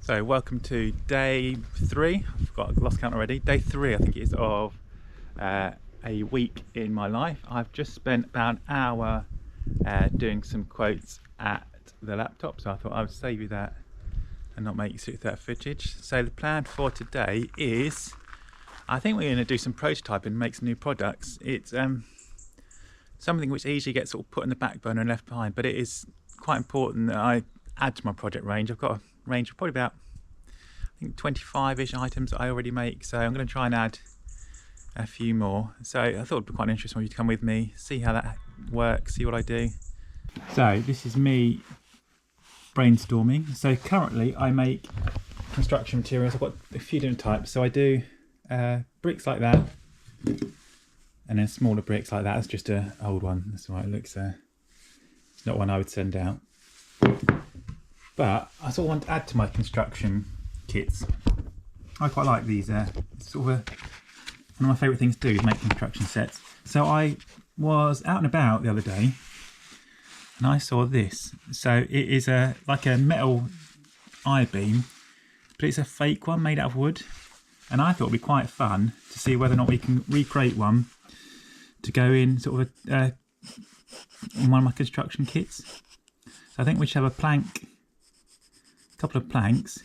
So welcome to day 3, I've lost count already, day 3 I think it is of a week in my life. I've just spent about an hour doing some quotes at the laptop, so I thought I would save you that and not make you sit through that footage. So the plan for today is, I think we're going to do some prototyping and make some new products. It's something which easily gets sort of put in the back burner and left behind, but it is quite important that I add to my project range. I've got a range of probably about, I think, 25-ish items that I already make, so I'm going to try and add a few more. So I thought it'd be quite interesting for you to come with me, see how that works, see what I do. So this is me brainstorming. So currently I make construction materials. I've got a few different types. So I do bricks like that, and then smaller bricks like that. That's just an old one. That's why it looks. It's not one I would send out. But I sort of want to add to my construction kits. I quite like these. Sort of one of my favourite things to do is make construction sets. So I was out and about the other day, and I saw this. So it is like a metal I-beam, but it's a fake one made out of wood. And I thought it'd be quite fun to see whether or not we can recreate one to go in sort of in one of my construction kits. So I think we should have a couple of planks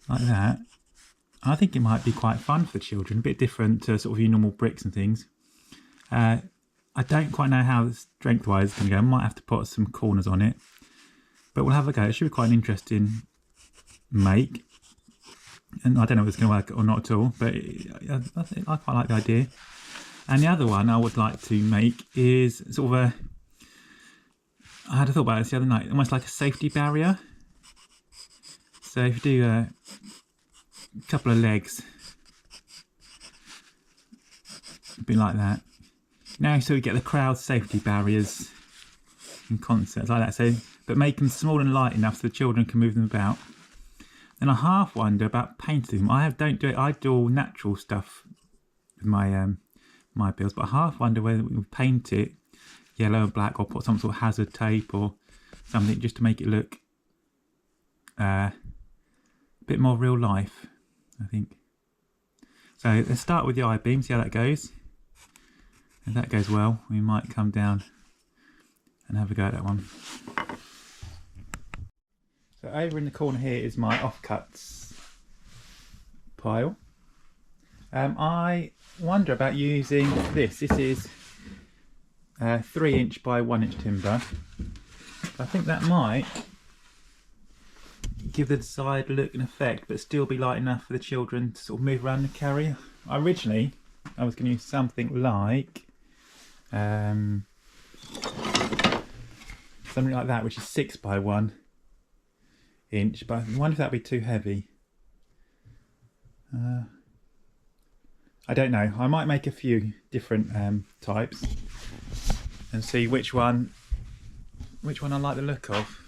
like that. I think it might be quite fun for the children, a bit different to sort of your normal bricks and things. I don't quite know how strength wise it's going to go. I might have to put some corners on it, but we'll have a go. It should be quite an interesting make, and I don't know if it's going to work or not at all, but I quite like the idea. And the other one I would like to make is sort of I had a thought about this the other night, almost like a safety barrier. So if you do a couple of legs, it'd be like that. Now, so we get the crowd safety barriers in concerts like that. So, but make them small and light enough so the children can move them about. And I half wonder about painting them. I don't do it. I do all natural stuff with my my builds, but I half wonder whether we would paint it yellow and black, or put some sort of hazard tape or something just to make it look a bit more real life, I think. So let's start with the I-beam, see how that goes. If that goes well, we might come down and have a go at that one. So over in the corner here is my offcuts pile. I wonder about using this. This is 3-inch by 1-inch timber. I think that might give the desired look and effect, but still be light enough for the children to sort of move around and carry. Originally, I was going to use something like that, which is 6 by 1 inch. But I wonder if that'd be too heavy. I don't know. I might make a few different types and see which one I like the look of.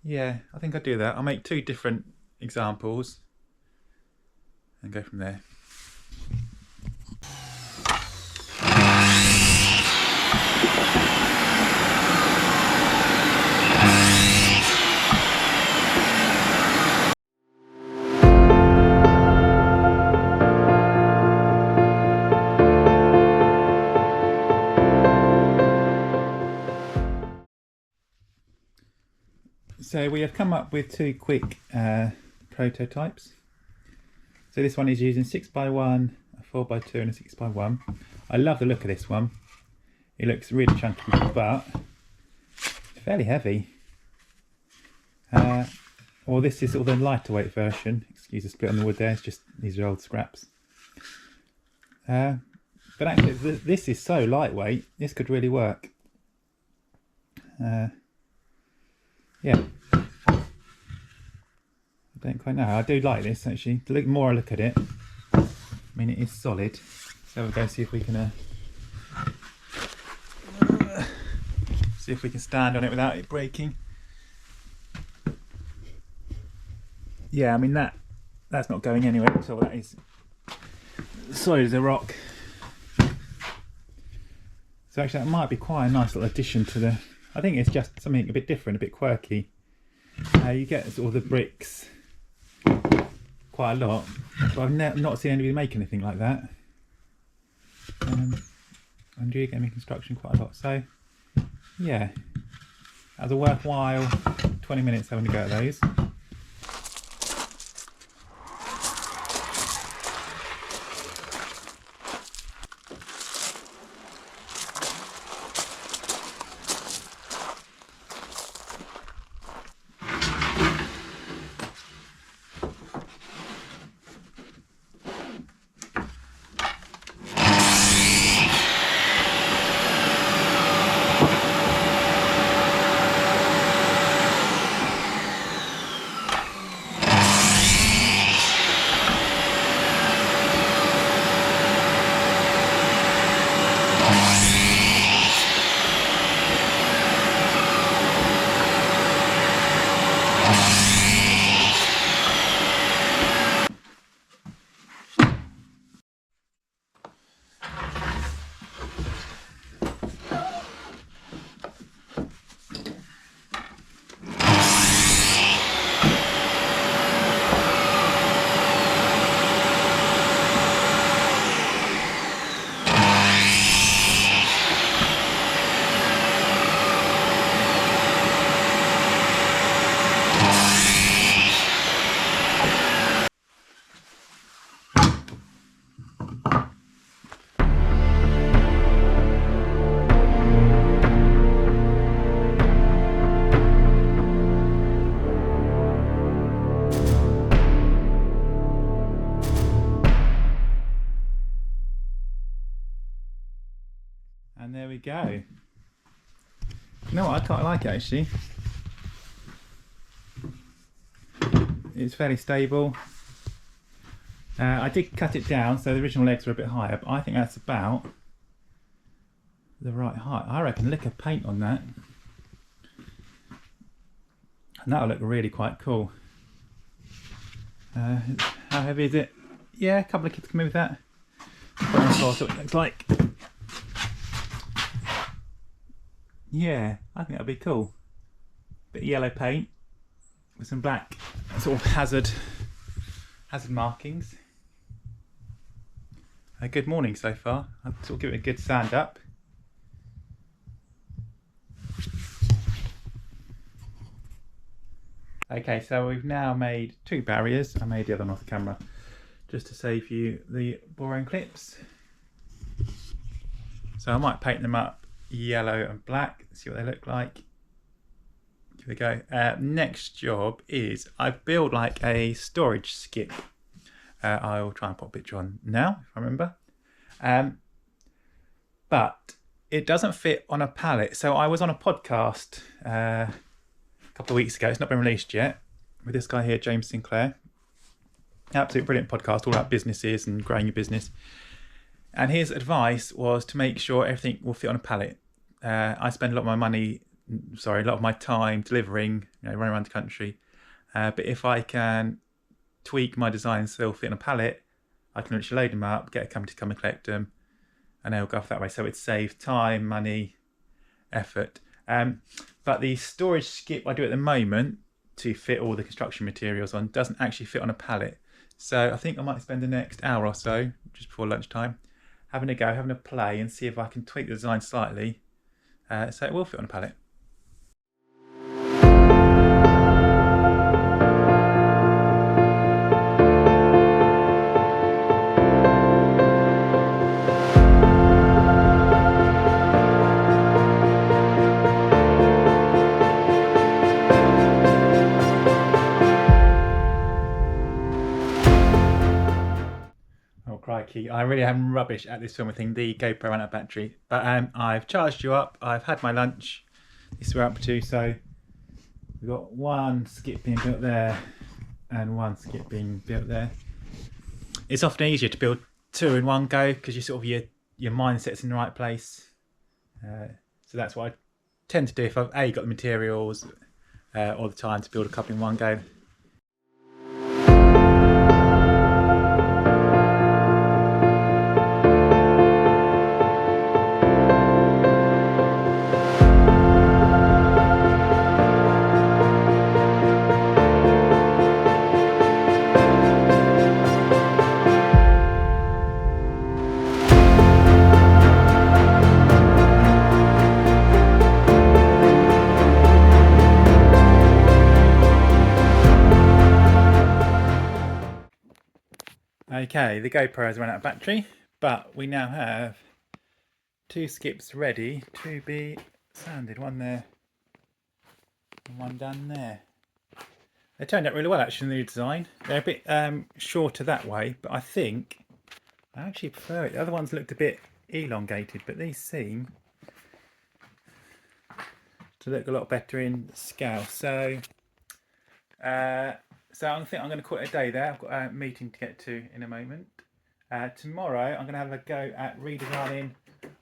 Yeah, I think I'll do that. I'll make 2 different examples and go from there. So we have come up with 2 quick prototypes. So this one is using 6 by 1, a 4 by 2 and a 6 by 1. I love the look of this one. It looks really chunky, but fairly heavy. Well, this is sort of the lighter weight version. Excuse the split on the wood there, it's just these are old scraps. But actually this is so lightweight, this could really work. Yeah, I don't quite know. I do like this actually. The more I look at it, I mean, it is solid. So we'll go see if we can stand on it without it breaking. Yeah, I mean that's not going anywhere at all. That is solid as a rock. So actually that might be quite a nice little addition to the I think it's just something a bit different, a bit quirky. You get sort of the bricks quite a lot, but I've not seen anybody make anything like that. And you get me construction quite a lot, so yeah, that was a worthwhile 20 minutes having to go at those. And there we go. You know what, I quite like it actually. It's fairly stable. I did cut it down, so the original legs were a bit higher, but I think that's about the right height. I reckon lick of paint on that, and that'll look really quite cool. How heavy is it? Yeah, a couple of kids can move that. That's what it looks like. Yeah, I think that'd be cool. Bit of yellow paint with some black sort of hazard markings. A good morning so far. I'll sort of give it a good sand up. Okay, so we've now made 2 barriers. I made the other one off the camera just to save you the boring clips. So I might paint them up yellow and black, see what they look like. Here we go. Next job is I build like a storage skip. I'll try and put a picture on now if I remember. But it doesn't fit on a pallet. So I was on a podcast a couple of weeks ago. It's not been released yet, with this guy here, James Sinclair. Absolutely brilliant podcast, all about businesses and growing your business. And his advice was to make sure everything will fit on a pallet. I spend a lot of my time delivering, running around the country. But if I can tweak my design so they'll fit on a pallet, I can literally load them up, get a company to come and collect them, and they'll go off that way. So it saves time, money, effort. But the storage skip I do at the moment to fit all the construction materials on doesn't actually fit on a pallet. So I think I might spend the next hour or so, just before lunchtime, having a go, having a play and see if I can tweak the design slightly so it will fit on a pallet. Crikey, I really am rubbish at this filming thing. The GoPro ran out of battery, but I've charged you up, I've had my lunch. This is where we're up to, so we've got one skip being built there and one skip being built there. It's often easier to build 2 in one go because you sort of your mindset's in the right place. So that's what I tend to do if I've got the materials all the time to build a couple in one go. Okay, the GoPro has run out of battery, but we now have 2 skips ready to be sanded. One there and one down there. They turned out really well actually in the design. They're a bit shorter that way, but I think I actually prefer it. The other ones looked a bit elongated, but these seem to look a lot better in scale. So I think I'm going to call it a day there. I've got a meeting to get to in a moment. Tomorrow I'm going to have a go at redesigning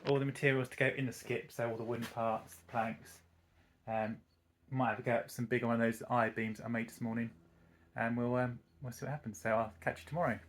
all the materials to go in the skip, so all the wooden parts, the planks. Might have a go at some bigger one of those I-beams I made this morning, and we'll see what happens. So I'll catch you tomorrow.